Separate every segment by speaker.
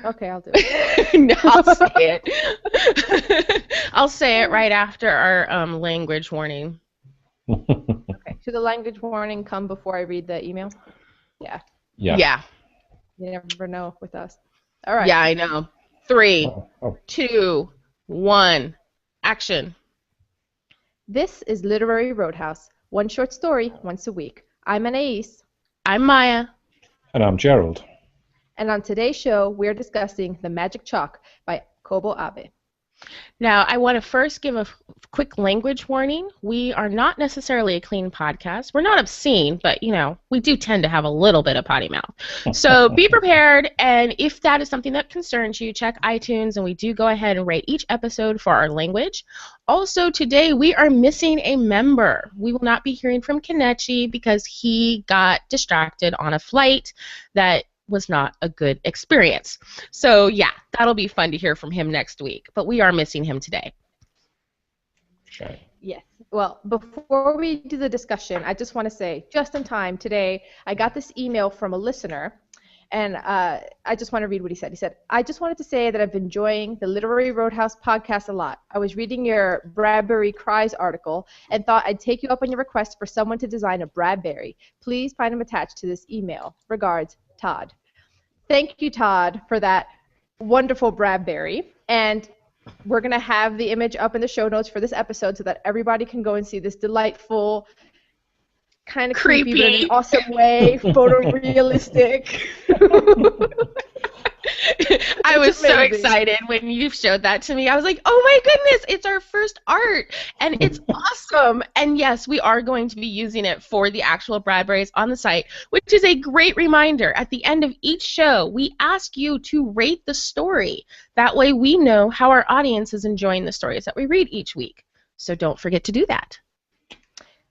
Speaker 1: Okay, I'll do it.
Speaker 2: No, I'll say it. I'll say it right after our language warning.
Speaker 1: Okay. Should the language warning come before I read the email? Yeah.
Speaker 3: Yeah.
Speaker 2: Yeah,
Speaker 1: You never know with us. All right.
Speaker 2: yeah, I know. Three,
Speaker 3: Oh, oh.
Speaker 2: 2, 1, action.
Speaker 1: This is Literary Roadhouse. One short story once a week. I'm Anais,
Speaker 2: I'm Maya.
Speaker 3: And I'm Gerald.
Speaker 1: and on today's show, we're discussing The Magic Chalk by Kobo Abe.
Speaker 2: Now, I want to first give a quick language warning. We are not necessarily a clean podcast. We're not obscene, but, we do tend to have a little bit of potty mouth. So be prepared, and if that is something that concerns you, check iTunes, and we do go ahead and rate each episode for our language. Also, today we are missing a member. We will not be hearing from Kenechi because he got distracted on a flight that was not a good experience. So yeah, that'll be fun to hear from him next week, but we are missing him today.
Speaker 3: Okay.
Speaker 1: Yes. Well, before we do the discussion, I just want to say, just in time today, I got this email from a listener, and I just want to read what he said. He said, I just wanted to say that I've been enjoying the Literary Roadhouse podcast a lot. I was reading your Bradbury Cries article and thought I'd take you up on your request for someone to design a Bradbury. Please find him attached to this email. Regards, Todd. Thank you, Todd, for that wonderful Bradbury. And we're going to have the image up in the show notes for this episode so that everybody can go and see this delightful, kind of creepy, but in an awesome way, photorealistic.
Speaker 2: I was so
Speaker 1: amazing.
Speaker 2: excited when you showed that to me. I was like, oh my goodness, it's our first art, and it's awesome. And yes, we are going to be using it for the actual Bradburys on the site, which is a great reminder. At the end of each show, we ask you to rate the story. That way we know how our audience is enjoying the stories that we read each week. So don't forget to do that.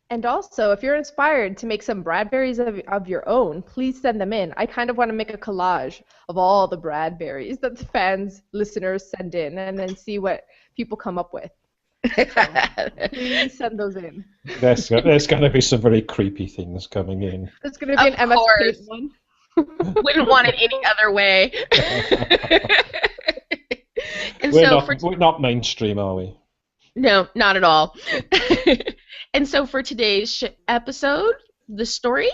Speaker 1: And also, if you're inspired to make some Bradburys of your own, please send them in. I kind of want to make a collage of all the Bradburys that the fans, listeners send in, and then see what people come up with. So, please send those in.
Speaker 3: There's going to be some very creepy things coming in.
Speaker 1: There's going to be
Speaker 2: Of
Speaker 1: an MS
Speaker 2: course.
Speaker 1: Paint one.
Speaker 2: Wouldn't want it any other way. And
Speaker 3: We're not mainstream, are we?
Speaker 2: No, not at all. And so for today's episode, the story?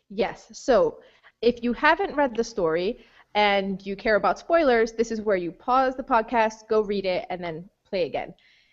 Speaker 1: Yes. So if you haven't read the story and you care about spoilers, this is where you pause the podcast, go read it, and then play again.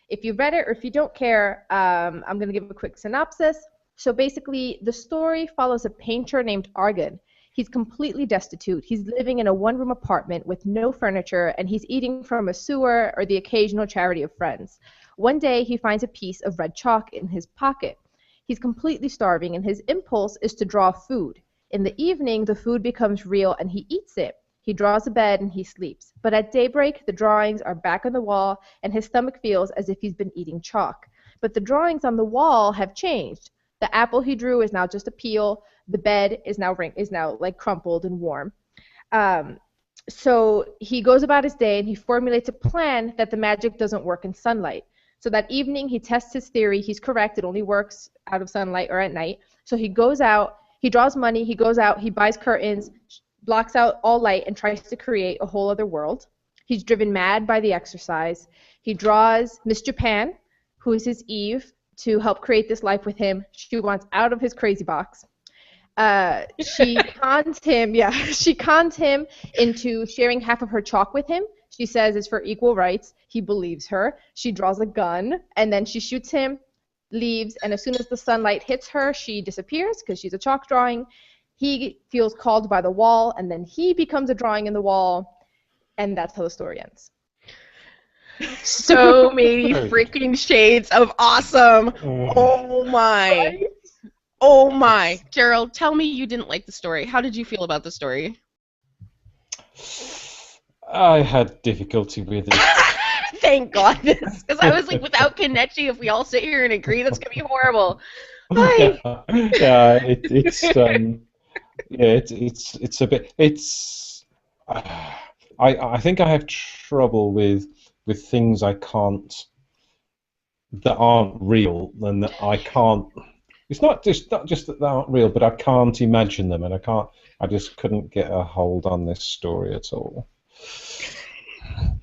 Speaker 1: If you've read it or if you don't care, I'm going to give a quick synopsis. So basically, the story follows a painter named Argon. He's completely destitute. He's living in a one-room apartment with no furniture, and he's eating from a sewer or the occasional charity of friends. One day, he finds a piece of red chalk in his pocket. He's completely starving, and his impulse is to draw food. In the evening, the food becomes real, and he eats it. He draws a bed, and he sleeps. But at daybreak, the drawings are back on the wall, and his stomach feels as if he's been eating chalk. But the drawings on the wall have changed. The apple he drew is now just a peel. The bed is now like crumpled and warm. So he goes about his day and he formulates a plan that the magic doesn't work in sunlight. So that evening he tests his theory. He's correct. It only works out of sunlight or at night. So he goes out, he draws money, he goes out, he buys curtains, blocks out all light and tries to create a whole other world. He's driven mad by the exercise. He draws Miss Japan, who is his Eve, to help create this life with him. She wants out of his crazy box. She cons him into sharing half of her chalk with him. She says it's for equal rights. He believes her. She draws a gun, and then she shoots him, leaves, and as soon as the sunlight hits her, she disappears because she's a chalk drawing. He feels called by the wall, and then he becomes a drawing in the wall, and that's how the story ends.
Speaker 2: So many freaking shades of awesome. Oh my.
Speaker 1: Right?
Speaker 2: Oh my. Gerald, tell me you didn't like the story. How did you feel about the story?
Speaker 3: I had difficulty with it.
Speaker 2: Thank God. Because I was like, without Kenechi, if we all sit here and agree, that's going to be horrible. Hi.
Speaker 3: Yeah, it's a bit. I think I have trouble with things that aren't real and that I can't It's not just that they aren't real, but I can't imagine them, and I just couldn't get a hold on this story at all.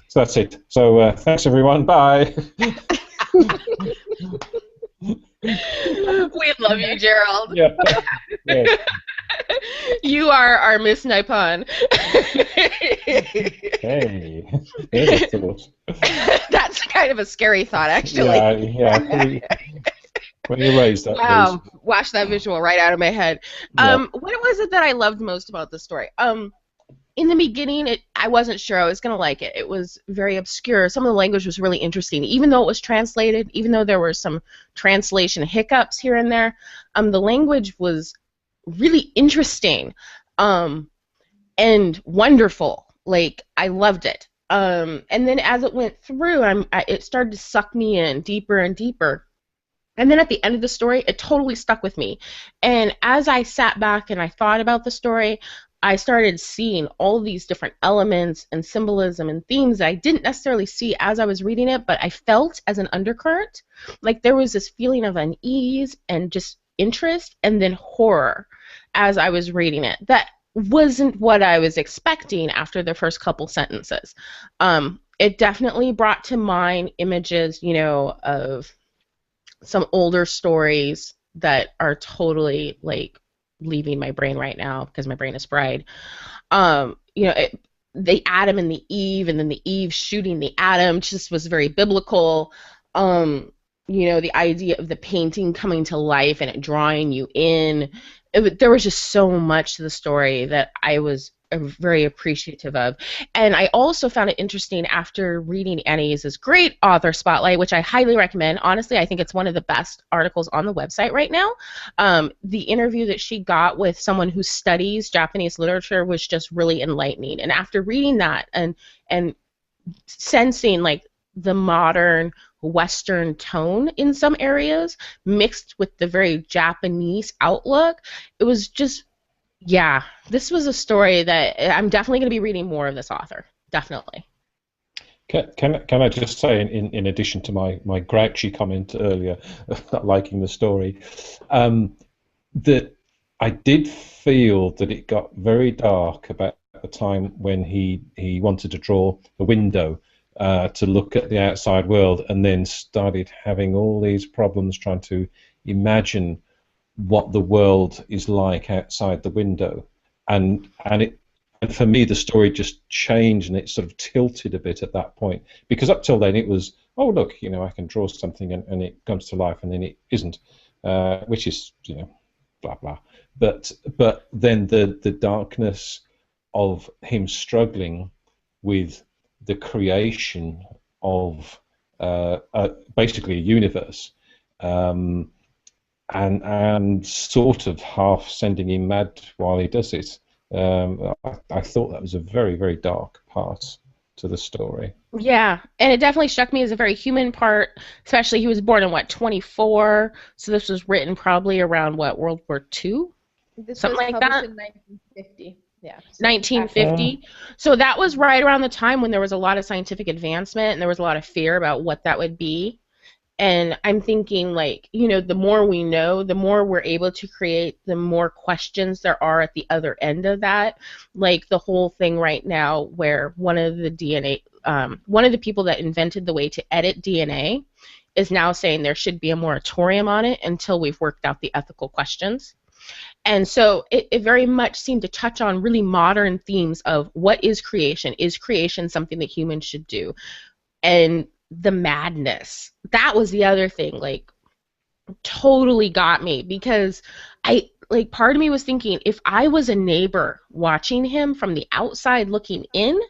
Speaker 3: So that's it. So thanks everyone. Bye.
Speaker 2: We love you, Gerald.
Speaker 3: Yeah. Yeah.
Speaker 2: You are our Miss Nippon.
Speaker 3: Hey, there's a thought.
Speaker 2: That's kind of a scary thought, actually.
Speaker 3: Yeah. When you raise that,
Speaker 2: Wow,
Speaker 3: please.
Speaker 2: wash that visual right out of my head.
Speaker 3: Yeah.
Speaker 2: What was it that I loved most about the story? In the beginning, I wasn't sure I was going to like it. It was very obscure. Some of the language was really interesting. Even though it was translated, even though there were some translation hiccups here and there, the language was really interesting and wonderful. Like, I loved it. And then as it went through, it started to suck me in deeper and deeper. And then at the end of the story, it totally stuck with me. And as I sat back and I thought about the story, I started seeing all these different elements and symbolism and themes that I didn't necessarily see as I was reading it, but I felt as an undercurrent. Like there was this feeling of unease and just interest and then horror as I was reading it. That wasn't what I was expecting after the first couple sentences. It definitely brought to mind images, of some older stories that are totally like leaving my brain right now because my brain is fried. The Adam and the Eve, and then the Eve shooting the Adam just was very biblical. The idea of the painting coming to life and it drawing you in. There was just so much to the story that I was very appreciative of. And I also found it interesting after reading Anais's great author spotlight, which I highly recommend. Honestly, I think it's one of the best articles on the website right now. The interview that she got with someone who studies Japanese literature was just really enlightening. And after reading that and sensing like the modern Western tone in some areas mixed with the very Japanese outlook, it was just, yeah, this was a story that I'm definitely going to be reading more of this author. Definitely.
Speaker 3: Can I just say, in addition to my grouchy comment earlier of not liking the story, that I did feel that it got very dark about the time when he wanted to draw a window to look at the outside world, and then started having all these problems trying to imagine what the world is like outside the window, and for me the story just changed and it sort of tilted a bit at that point, because up till then it was, oh look, I can draw something and it comes to life, and then it isn't, which is blah blah. But then the darkness of him struggling with the creation of basically a universe. And sort of half sending him mad while he does it. I thought that was a very, very dark part to the story.
Speaker 2: Yeah, and it definitely struck me as a very human part, especially he was born in, 24? So this was written probably around, World War II? Something like that?
Speaker 1: In 1950. Yeah.
Speaker 2: 1950. So that was right around the time when there was a lot of scientific advancement and there was a lot of fear about what that would be. And I'm thinking, the more we know, the more we're able to create, the more questions there are at the other end of that. Like the whole thing right now where one of the people that invented the way to edit DNA is now saying there should be a moratorium on it until we've worked out the ethical questions. And so it very much seemed to touch on really modern themes of what is creation? Is creation something that humans should do? And the madness. That was the other thing, totally got me, because part of me was thinking, if I was a neighbor watching him from the outside looking in,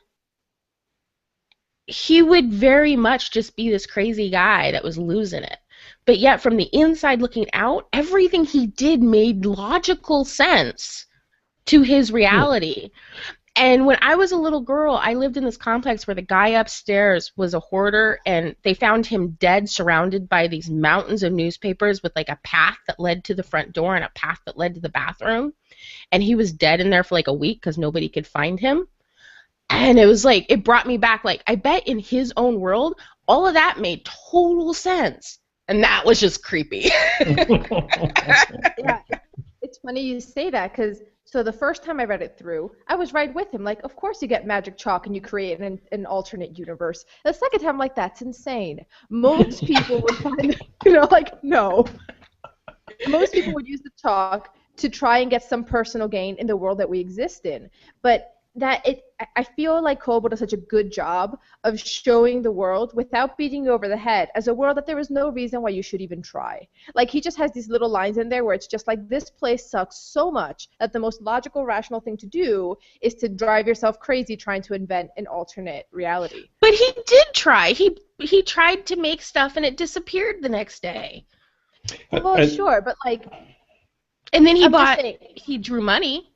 Speaker 2: he would very much just be this crazy guy that was losing it. But yet from the inside looking out, everything he did made logical sense to his reality. And when I was a little girl, I lived in this complex where the guy upstairs was a hoarder, and they found him dead, surrounded by these mountains of newspapers with a path that led to the front door and a path that led to the bathroom. And he was dead in there for a week because nobody could find him. And it was it brought me back, I bet in his own world, all of that made total sense. And that was just creepy.
Speaker 1: Yeah, it's funny you say that because so the first time I read it through, I was right with him. Like, of course you get magic chalk and you create an alternate universe. The second time, like, that's insane. Most people would find, like, no. Most people would use the chalk to try and get some personal gain in the world that we exist in. But I feel like Kobo does such a good job of showing the world without beating you over the head as a world that there is no reason why you should even try. Like, he just has these little lines in there where it's just like, this place sucks so much that the most logical, rational thing to do is to drive yourself crazy trying to invent an alternate reality.
Speaker 2: But he did try. He tried to make stuff and it disappeared the next day.
Speaker 1: Well, sure, but like...
Speaker 2: And then he drew money.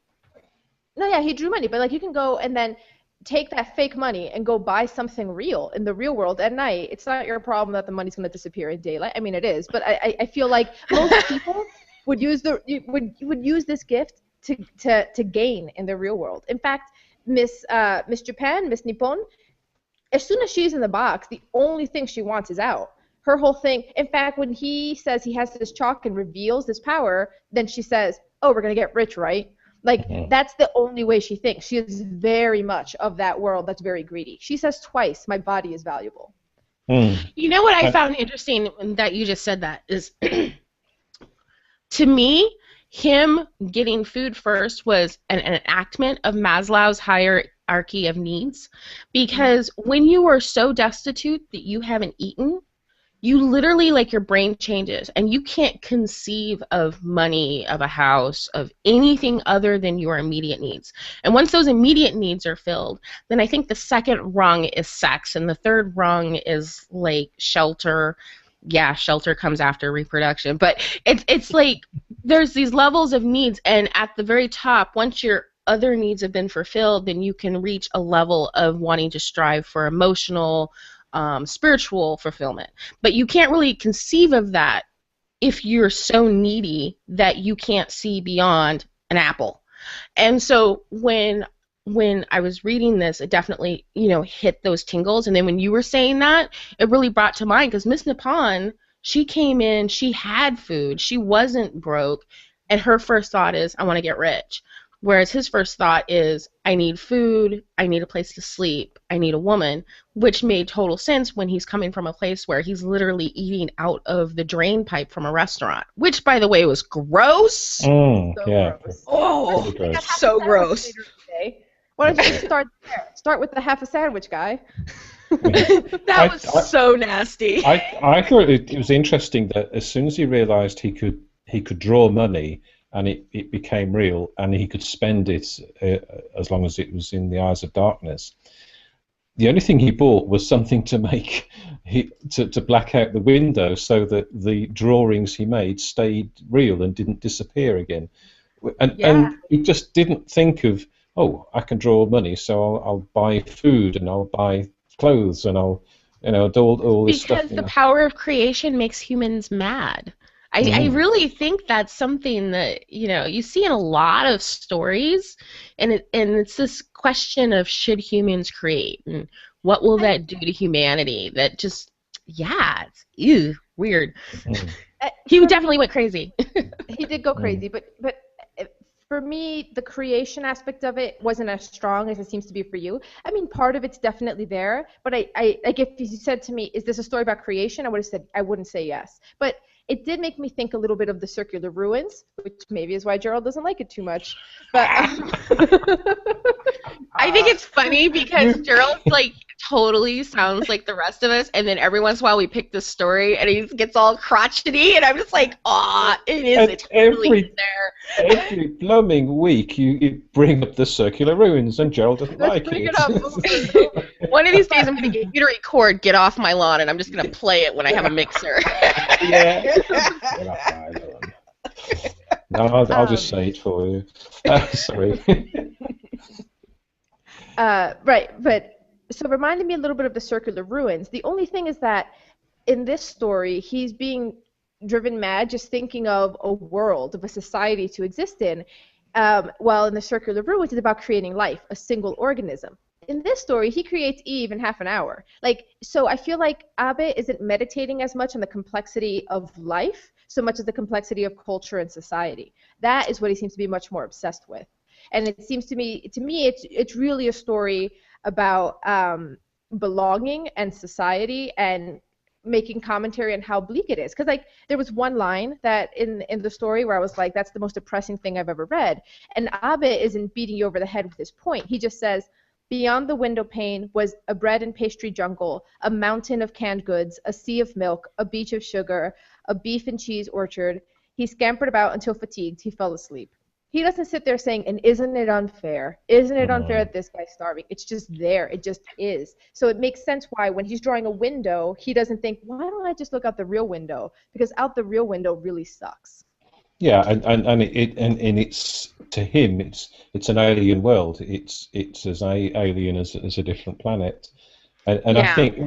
Speaker 1: No, yeah, he drew money, but like you can go and then take that fake money and go buy something real in the real world at night. It's not your problem that the money's going to disappear in daylight. I mean, it is, but I feel like most people would use this gift to gain in the real world. In fact, Miss Japan, Miss Nippon, as soon as she's in the box, the only thing she wants is out. Her whole thing. In fact, when he says he has this chalk and reveals this power, then she says, "Oh, we're going to get rich, right?" Like, that's the only way she thinks. She is very much of that world that's very greedy. She says twice, my body is valuable.
Speaker 2: You know what I found interesting that you just said that is, to me, him getting food first was an enactment of Maslow's hierarchy of needs. Because when you are so destitute that you haven't eaten, you literally, like, your brain changes, and you can't conceive of money, of a house, of anything other than your immediate needs. And once those immediate needs are filled, then I think the second rung is sex, and the third rung is, like, shelter. Yeah, shelter comes after reproduction. But it's like there's these levels of needs, and at the very top, once your other needs have been fulfilled, then you can reach a level of wanting to strive for emotional, spiritual fulfillment. But you can't really conceive of that if you're so needy that you can't see beyond an apple. And so when I was reading this, it definitely, hit those tingles. And then when you were saying that, it really brought to mind, because Miss Nippon, she came in, she had food, she wasn't broke, and her first thought is, I want to get rich. Whereas his first thought is, I need food, I need a place to sleep, I need a woman, which made total sense when he's coming from a place where he's literally eating out of the drain pipe from a restaurant, which, by the way, was gross.
Speaker 1: So gross.
Speaker 2: Oh, so gross.
Speaker 1: Why don't you just start there? Start with the half a sandwich guy.
Speaker 2: That was so nasty.
Speaker 3: I thought it was interesting that as soon as he realised he could draw money, and it became real, and he could spend it as long as it was in the eyes of darkness. The only thing he bought was something to make to black out the window so that the drawings he made stayed real and didn't disappear again. And he just didn't think of, oh, I can draw money, so I'll buy food and I'll buy clothes and I'll do all this stuff.
Speaker 2: Because the power of creation makes humans mad. I really think that's something that you see in a lot of stories, and it's this question of, should humans create, and what will that do to humanity? That just it's weird. He definitely went crazy.
Speaker 1: He did go crazy, but for me, the creation aspect of it wasn't as strong as it seems to be for you. I mean, part of it's definitely there, but I like, if you said to me, is this a story about creation? I wouldn't say yes, but it did make me think a little bit of the circular ruins, which maybe is why Gerald doesn't like it too much. But
Speaker 2: I think it's funny because Gerald totally sounds like the rest of us, and then every once in a while we pick this story and he gets all crotchety, and I'm just like, it is. It's really there.
Speaker 3: Every blooming week you bring up the circular ruins, and Gerald doesn't like it.
Speaker 2: One of these days I'm going to get you to record "Get Off My Lawn," and I'm just going to play it when I have a mixer.
Speaker 3: Yeah. No, I'll just say it for you. Sorry.
Speaker 1: Right, but so it reminded me a little bit of the circular ruins. The only thing is that in this story, he's being driven mad just thinking of a world, of a society to exist in, while in the circular ruins, it's about creating life, a single organism. in this story, he creates Eve in half an hour. Like, so I feel like Abe isn't meditating as much on the complexity of life, so much as the complexity of culture and society. That is what he seems to be much more obsessed with. And it seems to me, it's really a story about belonging and society and making commentary on how bleak it is. Because like there was one line that in the story where I was like, that's the most depressing thing I've ever read. And Abe isn't beating you over the head with his point. He just says, beyond the window pane was a bread and pastry jungle, a mountain of canned goods, a sea of milk, a beach of sugar, a beef and cheese orchard. He scampered about until fatigued, he fell asleep. He doesn't sit there saying, and isn't it unfair? Isn't it unfair that this guy's starving? It's just there. It just is. So it makes sense why when he's drawing a window, he doesn't think, why don't I just look out the real window? Because out the real window really sucks.
Speaker 3: Yeah, and it's to him it's an alien world. It's as alien as a different planet. And I think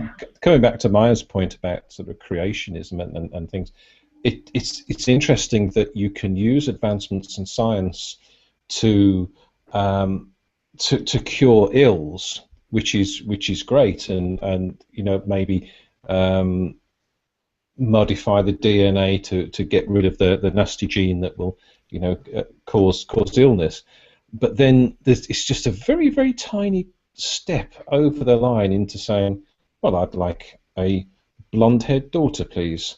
Speaker 3: coming back to Maya's point about sort of creationism and things, it's interesting that you can use advancements in science to cure ills, which is great, and you know, maybe modify the DNA to get rid of the nasty gene that will, you know, cause illness. But then it's just a very, very tiny step over the line into saying, well, I'd like a blonde-haired daughter, please.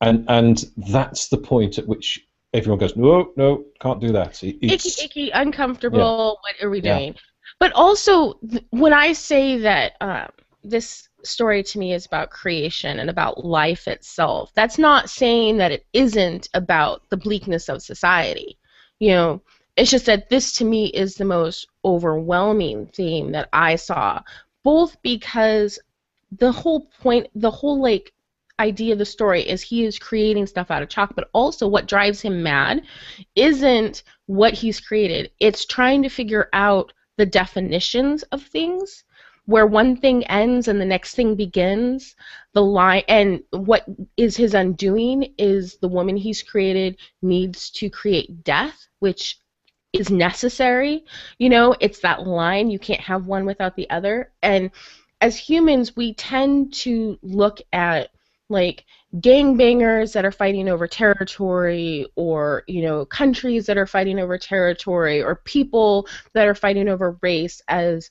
Speaker 3: And that's the point at which everyone goes, no, can't do that.
Speaker 2: Icky, uncomfortable, what are we doing? But also, when I say that this story to me is about creation and about life itself, that's not saying that it isn't about the bleakness of society. You know, it's just that this to me is the most overwhelming theme that I saw, both because the whole point, the whole like idea of the story is he is creating stuff out of chalk, but also what drives him mad isn't what he's created. It's trying to figure out the definitions of things, where one thing ends and the next thing begins, the line, and what is his undoing is the woman he's created needs to create death, which is necessary. You know, it's that line, you can't have one without the other. And as humans, we tend to look at like gangbangers that are fighting over territory, or, you know, countries that are fighting over territory, or people that are fighting over race as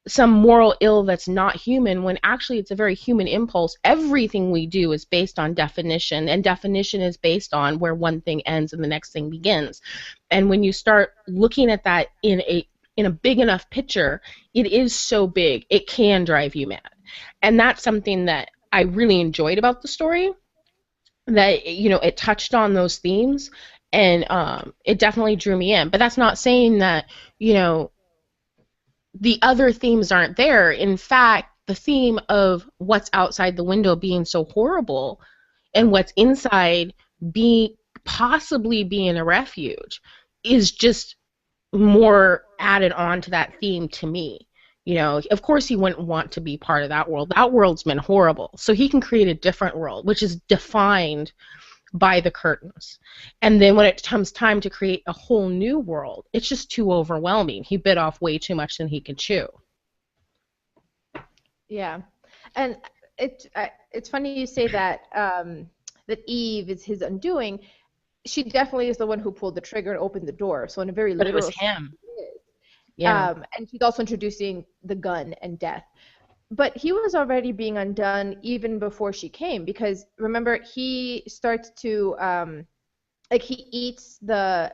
Speaker 2: some moral ill that's not human, when actually it's a very human impulse. Everything we do is based on definition, and definition is based on where one thing ends and the next thing begins. And when you start looking at that in a big enough picture, it is so big it can drive you mad. And that's something that I really enjoyed about the story, that, you know, it touched on those themes, and it definitely drew me in. But that's not saying that, you know, the other themes aren't there. In fact, the theme of what's outside the window being so horrible and what's inside possibly being a refuge is just more added on to that theme to me. You know, of course he wouldn't want to be part of that world. That world's been horrible. So he can create a different world, which is defined by the curtains. And then when it comes time to create a whole new world, it's just too overwhelming. He bit off way too much than he could chew.
Speaker 1: Yeah. And it's funny you say that that Eve is his undoing. She definitely is the one who pulled the trigger and opened the door. So in a very literal
Speaker 2: sense, it was him. Yeah.
Speaker 1: And she's also introducing the gun and death. But he was already being undone even before she came, because remember, he starts to like he eats the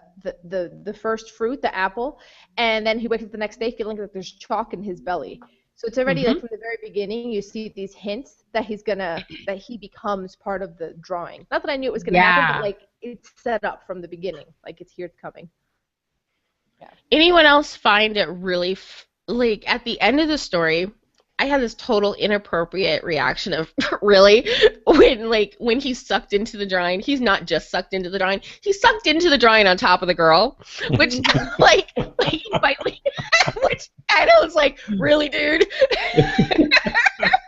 Speaker 1: first fruit, the apple, and then he wakes up the next day feeling like there's chalk in his belly. So it's already like from the very beginning you see these hints that that he becomes part of the drawing. Not that I knew it was gonna happen, but like it's set up from the beginning, like it's here, it's coming. Yeah.
Speaker 2: Anyone else find it really like at the end of the story? I had this total inappropriate reaction of really when he's sucked into the drawing. He's not just sucked into the drawing. He's sucked into the drawing on top of the girl, which which I know it's like, really, dude.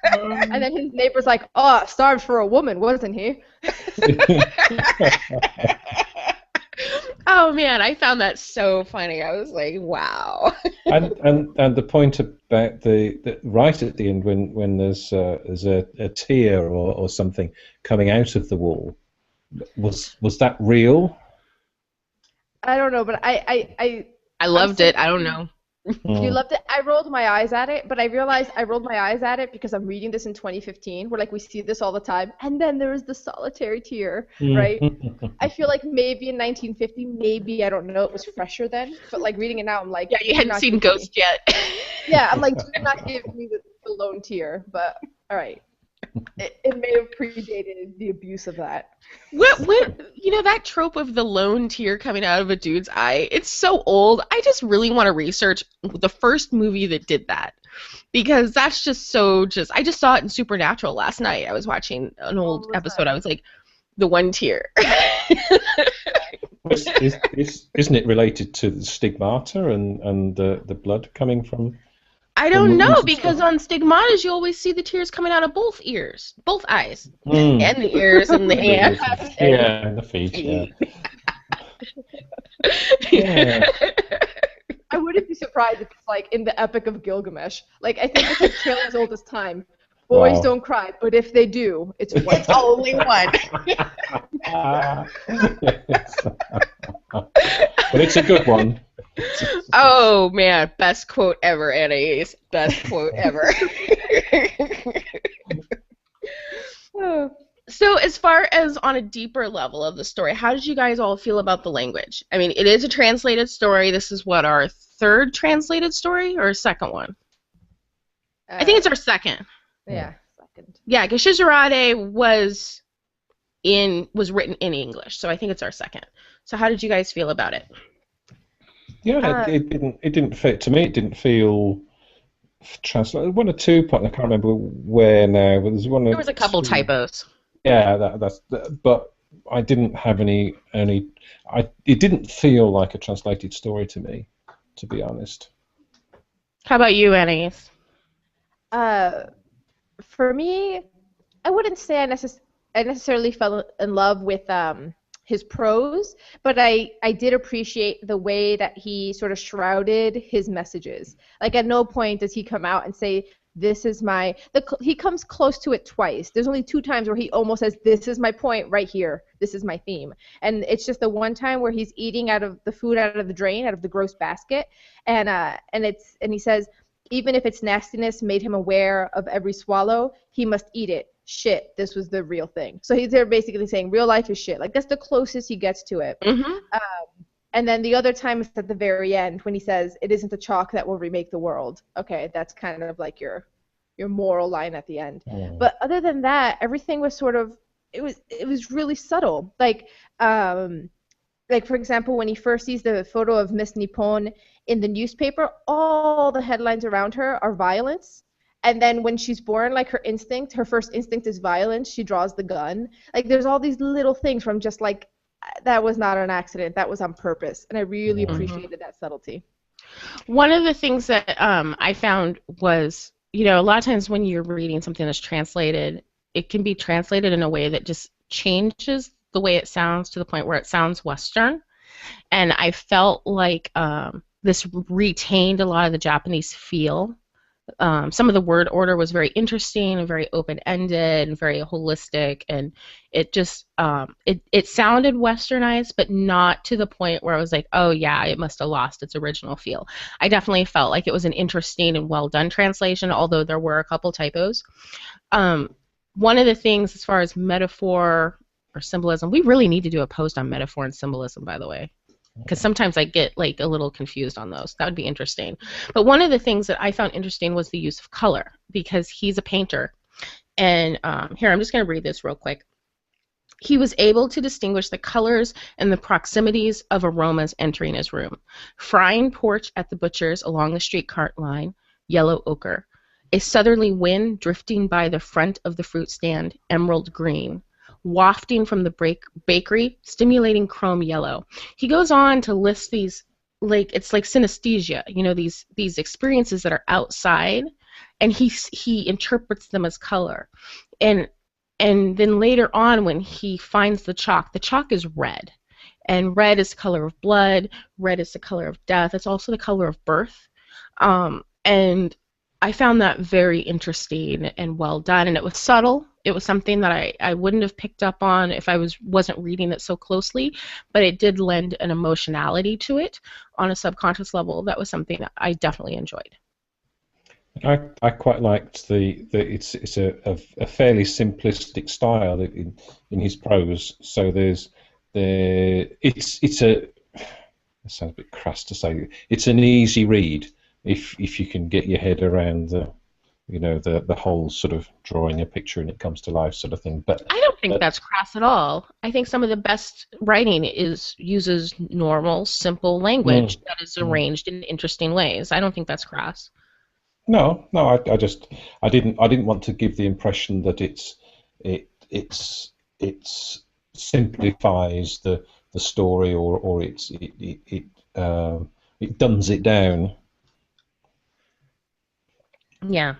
Speaker 1: And then his neighbor's like, "Oh, starved for a woman, wasn't he?"
Speaker 2: Oh man, I found that so funny. I was like, wow.
Speaker 3: And the point about the right at the end when there's a tear or something coming out of the wall, was that real?
Speaker 1: I don't know, but I
Speaker 2: I loved it. I don't know.
Speaker 1: You loved it. I rolled my eyes at it, but I realized I rolled my eyes at it because I'm reading this in 2015, where like we see this all the time. And then there is the solitary tear, right? I feel like maybe in 1950, maybe, I don't know, it was fresher then. But like reading it now, I'm like,
Speaker 2: Yeah, you hadn't seen Ghost yet.
Speaker 1: Yeah, I'm like, do not give me the lone tear. But all right, it may have predated the abuse of that.
Speaker 2: When you know that trope of the lone tear coming out of a dude's eye, it's so old. I just really want to research the first movie that did that, because that's just so I just saw it in Supernatural last night. I was watching an old episode. I was like, the one tear.
Speaker 3: Isn't it related to the stigmata and the blood coming from?
Speaker 2: I don't know, because on stigmatas you always see the tears coming out of both ears, both eyes, and the ears and the hands.
Speaker 3: Yeah, and the feet. Yeah. Yeah.
Speaker 1: I wouldn't be surprised if it's like in the Epic of Gilgamesh. Like I think it's like tale as old as time. Boys don't cry, but if they do, it's one.
Speaker 2: It's only one.
Speaker 3: But it's a good one.
Speaker 2: Oh man, best quote ever, Anais. Best quote ever. So as far as on a deeper level of the story, how did you guys all feel about the language? I mean, it is a translated story. This is what, our third translated story or second one? I think it's our second.
Speaker 1: Yeah, second.
Speaker 2: Yeah, because Shizurade was written in English, so I think it's our second. So how did you guys feel about it?
Speaker 3: Yeah, it didn't fit to me. It didn't feel translated. One or two points, I can't remember where now, but there's one.
Speaker 2: There was a couple typos.
Speaker 3: Yeah, but I didn't have any. It didn't feel like a translated story to me, to be honest.
Speaker 2: How about you, Anais?
Speaker 1: For me, I wouldn't say I necessarily fell in love with his prose, but I did appreciate the way that he sort of shrouded his messages. Like at no point does he come out and say, this is he comes close to it twice. There's only 2 times where he almost says, this is my point right here. This is my theme. And it's just the one time where he's eating the food out of the drain, out of the gross basket. And he says, even if its nastiness made him aware of every swallow, he must eat it. Shit, this was the real thing. So he's there basically saying real life is shit. Like that's the closest he gets to it.
Speaker 2: Mm-hmm.
Speaker 1: And then the other time is at the very end when he says, it isn't the chalk that will remake the world. Okay, that's kind of like your moral line at the end.
Speaker 3: Mm.
Speaker 1: But other than that, everything was sort of, it was really subtle. Like for example, when he first sees the photo of Miss Nippon in the newspaper, all the headlines around her are violence. And then when she's born, like her first instinct is violence. She draws the gun. Like there's all these little things from just like, that was not an accident. That was on purpose. And I really appreciated that subtlety.
Speaker 2: One of the things that I found was, a lot of times when you're reading something that's translated, it can be translated in a way that just changes the way it sounds to the point where it sounds Western. And I felt like this retained a lot of the Japanese feel. Some of the word order was very interesting and very open-ended and very holistic, and it just it sounded westernized, but not to the point where I was like, oh yeah, it must have lost its original feel. I definitely felt like it was an interesting and well-done translation, although there were a couple typos. One of the things as far as metaphor or symbolism, we really need to do a post on metaphor and symbolism, by the way, because sometimes I get like a little confused on those. That would be interesting. But one of the things that I found interesting was the use of color, because he's a painter. And here, I'm just going to read this real quick. He was able to distinguish the colors and the proximities of aromas entering his room. Frying porch at the butcher's along the streetcar line, yellow ochre. A southerly wind drifting by the front of the fruit stand, emerald green. Wafting from the bakery, stimulating chrome yellow. He goes on to list these, like it's like synesthesia, these experiences that are outside, and he interprets them as color. And then later on when he finds the chalk is red. And red is the color of blood. Red is the color of death. It's also the color of birth. And I found that very interesting and well done. And it was subtle. It was something that I wouldn't have picked up on if I wasn't reading it so closely. But it did lend an emotionality to it on a subconscious level. That was something that I definitely enjoyed.
Speaker 3: I quite liked it's a fairly simplistic style in his prose. So it sounds a bit crass to say, it's an easy read if you can get your head around the whole sort of drawing a picture and it comes to life sort of thing. But
Speaker 2: I don't think that's crass at all. I think some of the best writing uses normal, simple language that is arranged in interesting ways. I don't think that's crass.
Speaker 3: No, I didn't want to give the impression that it simplifies the story or it dumbs it down.
Speaker 2: Yeah.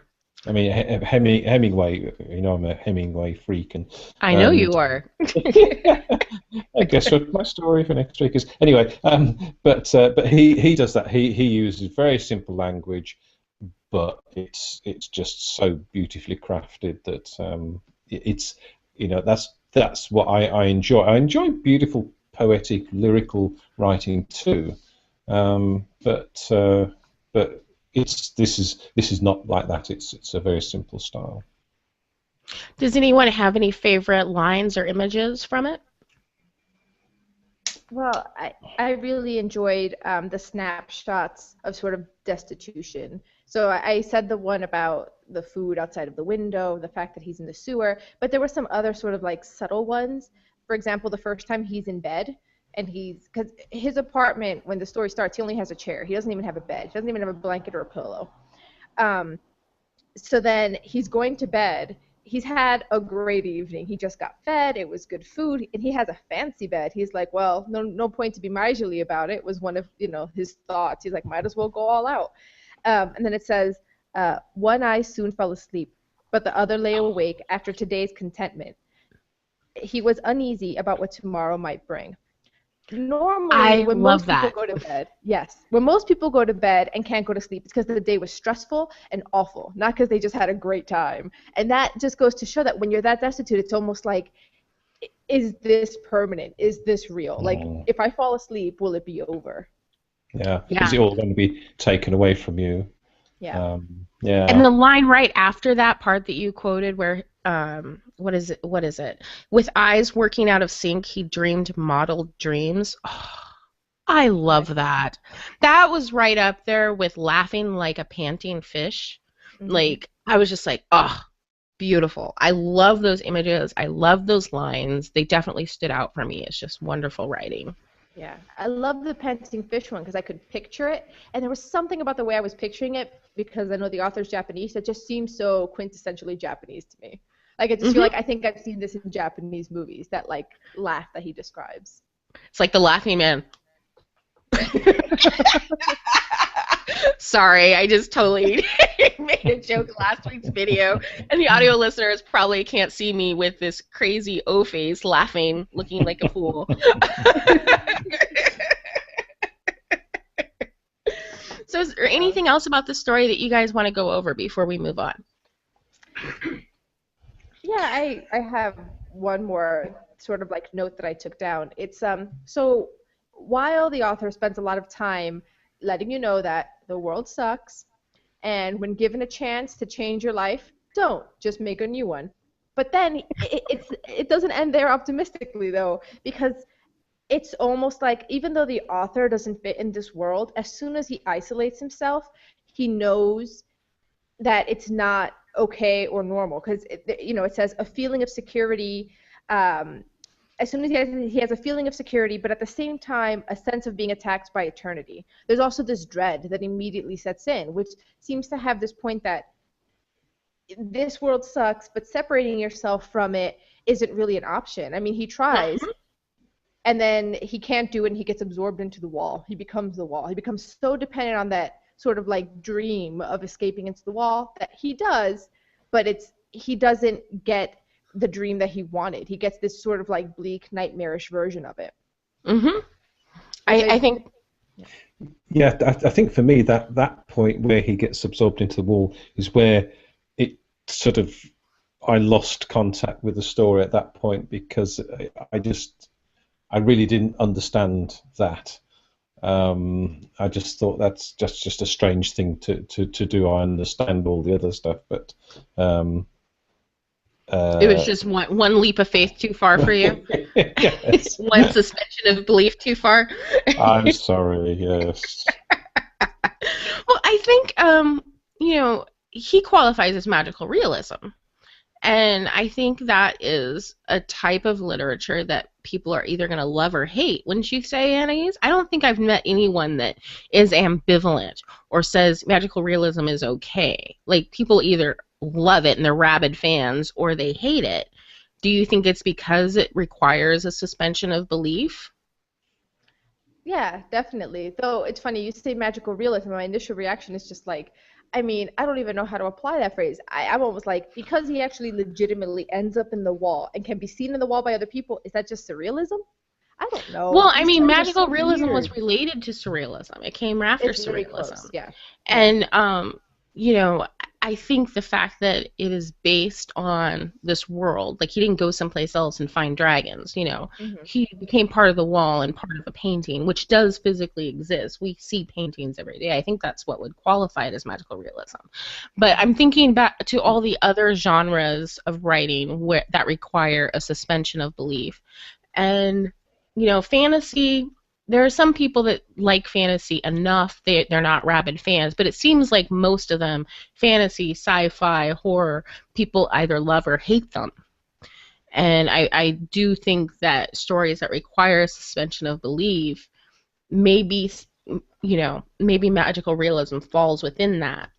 Speaker 3: I mean, Hemingway. I'm a Hemingway freak, and
Speaker 2: I know you are.
Speaker 3: I guess what my story for next week is anyway. But he does that. He uses very simple language, but it's just so beautifully crafted that that's what I enjoy. I enjoy beautiful, poetic, lyrical writing too, but this is not like that. It's a very simple style.
Speaker 2: Does anyone have any favorite lines or images from it?
Speaker 1: Well, I really enjoyed the snapshots of sort of destitution. So I said the one about the food outside of the window, the fact that he's in the sewer, but there were some other sort of like subtle ones. For example, the first time he's in bed, and because his apartment, when the story starts, he only has a chair. He doesn't even have a bed. He doesn't even have a blanket or a pillow. So then he's going to bed. He's had a great evening. He just got fed. It was good food, and he has a fancy bed. He's like, well, no point to be miserly about it. Was one of his thoughts. He's like, might as well go all out. And then it says, one eye soon fell asleep, but the other lay awake after today's contentment. He was uneasy about what tomorrow might bring. Normally, when most people go to bed, when most people go to bed and can't go to sleep, it's because the day was stressful and awful, not because they just had a great time. And that just goes to show that when you're that destitute, it's almost like, is this permanent? Is this real? Like, if I fall asleep, will it be over?
Speaker 3: Yeah. Is it all going to be taken away from you?
Speaker 1: Yeah.
Speaker 3: Yeah.
Speaker 2: And the line right after that part that you quoted where, what is it? With eyes working out of sync, he dreamed mottled dreams. Oh, I love that. That was right up there with laughing like a panting fish. Mm-hmm. Like, I was just like, oh, beautiful. I love those images. I love those lines. They definitely stood out for me. It's just wonderful writing.
Speaker 1: Yeah, I love the panting fish one because I could picture it, and there was something about the way I was picturing it, because I know the author's Japanese, that just seems so quintessentially Japanese to me. Like, I just feel like I think I've seen this in Japanese movies, that like laugh that he describes.
Speaker 2: It's like the laughing man. Sorry, I just totally made a joke last week's video, and the audio listeners probably can't see me with this crazy O face laughing, looking like a fool. So is there anything else about the story that you guys want to go over before we move on?
Speaker 1: Yeah, I have one more sort of like note that I took down. It's so while the author spends a lot of time letting you know that the world sucks, and when given a chance to change your life, don't just make a new one. But then it doesn't end there optimistically though, because it's almost like even though the author doesn't fit in this world, as soon as he isolates himself, he knows that it's not okay or normal, because it says a feeling of security. As soon as he has a feeling of security, but at the same time a sense of being attacked by eternity. There's also this dread that immediately sets in, which seems to have this point that this world sucks, but separating yourself from it isn't really an option. I mean, he tries, and then he can't do it, and he gets absorbed into the wall. He becomes the wall. He becomes so dependent on that sort of like dream of escaping into the wall that he does, but he doesn't get the dream that he wanted. He gets this sort of like bleak, nightmarish version of it.
Speaker 2: Mm-hmm. I think.
Speaker 3: Yeah, I think for me that point where he gets absorbed into the wall is where it sort of I lost contact with the story at that point, because I really didn't understand that. I just thought that's just a strange thing to do. I understand all the other stuff, but
Speaker 2: It was just one leap of faith too far for you.
Speaker 3: yes.
Speaker 2: One suspension of belief too far.
Speaker 3: I'm sorry. Yes.
Speaker 2: Well, I think he qualifies as magical realism. And I think that is a type of literature that people are either going to love or hate. Wouldn't you say, Anais? I don't think I've met anyone that is ambivalent or says magical realism is okay. Like, people either love it and they're rabid fans, or they hate it. Do you think it's because it requires a suspension of belief?
Speaker 1: Yeah, definitely. Though it's funny, you say magical realism, my initial reaction is just like, I mean, I don't even know how to apply that phrase. I'm almost like, because he actually legitimately ends up in the wall and can be seen in the wall by other people, is that just surrealism? I don't know.
Speaker 2: Well, I
Speaker 1: These
Speaker 2: mean,
Speaker 1: terms are
Speaker 2: magical
Speaker 1: so
Speaker 2: realism
Speaker 1: weird.
Speaker 2: was related to surrealism. It came after
Speaker 1: It's very
Speaker 2: surrealism.
Speaker 1: close, yeah.
Speaker 2: And, I think the fact that it is based on this world, like, he didn't go someplace else and find dragons,
Speaker 1: Mhm.
Speaker 2: He became part of the wall and part of a painting, which does physically exist. We see paintings every day. I think that's what would qualify it as magical realism. But I'm thinking back to all the other genres of writing that require a suspension of belief. And, fantasy, there are some people that like fantasy enough, they're not rabid fans, but it seems like most of them, fantasy, sci-fi, horror, people either love or hate them. And I do think that stories that require a suspension of belief, maybe, maybe magical realism falls within that,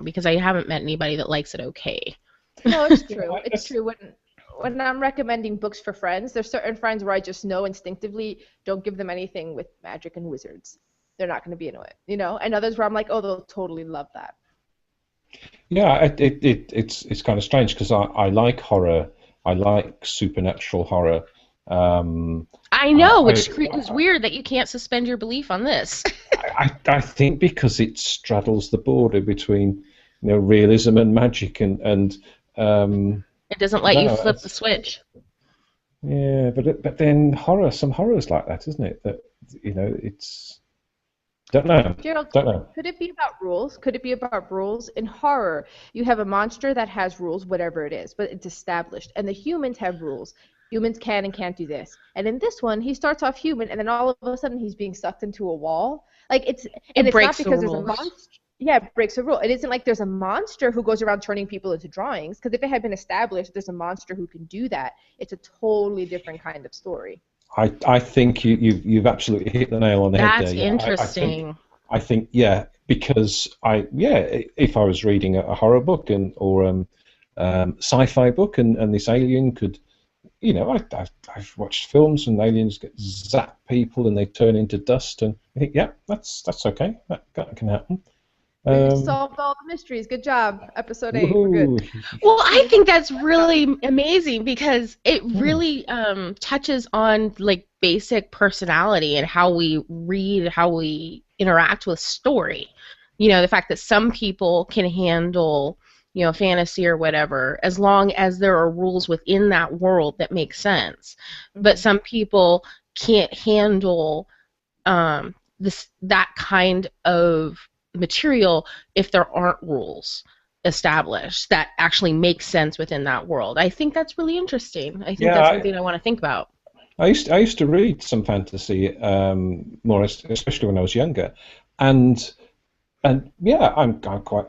Speaker 2: because I haven't met anybody that likes it okay.
Speaker 1: No, it's true. It's true. When I'm recommending books for friends, there's certain friends where I just know instinctively, don't give them anything with magic and wizards. They're not going to be into it, And others where I'm like, oh, they'll totally love that.
Speaker 3: Yeah, it's kind of strange, because I like horror. I like supernatural horror.
Speaker 2: I know, which is weird that you can't suspend your belief on this.
Speaker 3: I think because it straddles the border between realism and magic, and
Speaker 2: it doesn't let you flip the switch.
Speaker 3: Yeah, but then some horror's like that, isn't it? That it's don't know.
Speaker 1: Gerald,
Speaker 3: don't know.
Speaker 1: Could it be about rules? Could it be about rules? In horror, you have a monster that has rules, whatever it is, but it's established, and the humans have rules. Humans can and can't do this. And in this one, he starts off human, and then all of a sudden he's being sucked into a wall. Like it's
Speaker 2: breaks
Speaker 1: not because
Speaker 2: the
Speaker 1: there's a
Speaker 2: rules.
Speaker 1: monster. Yeah, it breaks a rule. It isn't like there's a monster who goes around turning people into drawings, because if it had been established there's a monster who can do that, it's a totally different kind of story.
Speaker 3: I think you've absolutely hit the nail on the head there.
Speaker 2: That's interesting.
Speaker 3: I think because if I was reading a horror book or sci-fi book, and this alien could, I've watched films and aliens get zap people and they turn into dust, and I think that's okay, that can happen.
Speaker 1: We've solved all the mysteries. Good job. Episode 8. We're good.
Speaker 2: Well, I think that's really amazing, because it really touches on like basic personality and how we read, how we interact with story. The fact that some people can handle, fantasy or whatever, as long as there are rules within that world that make sense. Mm-hmm. But some people can't handle that kind of material if there aren't rules established that actually make sense within that world. I think that's really interesting. I think that's something I want to think about.
Speaker 3: I used to read some fantasy, more especially when I was younger, and I'm quite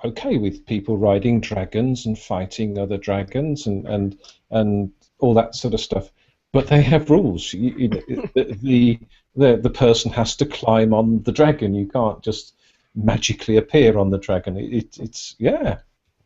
Speaker 3: okay with people riding dragons and fighting other dragons and all that sort of stuff. But they have rules. The person has to climb on the dragon. You can't just magically appear on the dragon. It's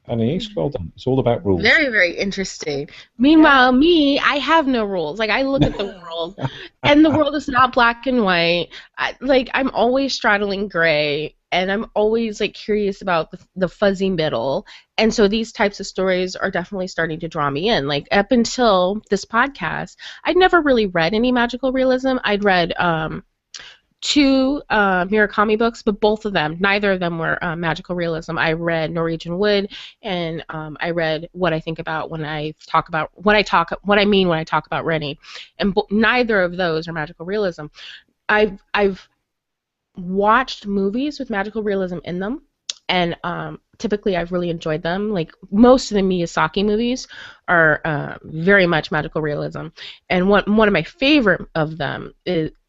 Speaker 3: Anais, well done. It's all about rules.
Speaker 2: Very, very interesting. Meanwhile, I have no rules. Like, I look at the world, and the world is not black and white. I'm always straddling gray, and I'm always like curious about the fuzzy middle. And so these types of stories are definitely starting to draw me in. Like up until this podcast, I'd never really read any magical realism. I'd read two Murakami books, but neither of them were magical realism. I read Norwegian Wood, and I read What I Think About When I Talk About What I Mean When I Talk About Rennie, and neither of those are magical realism. I've watched movies with magical realism in them, and typically I've really enjoyed them. Like most of the Miyazaki movies are very much magical realism, and one of my favorite of them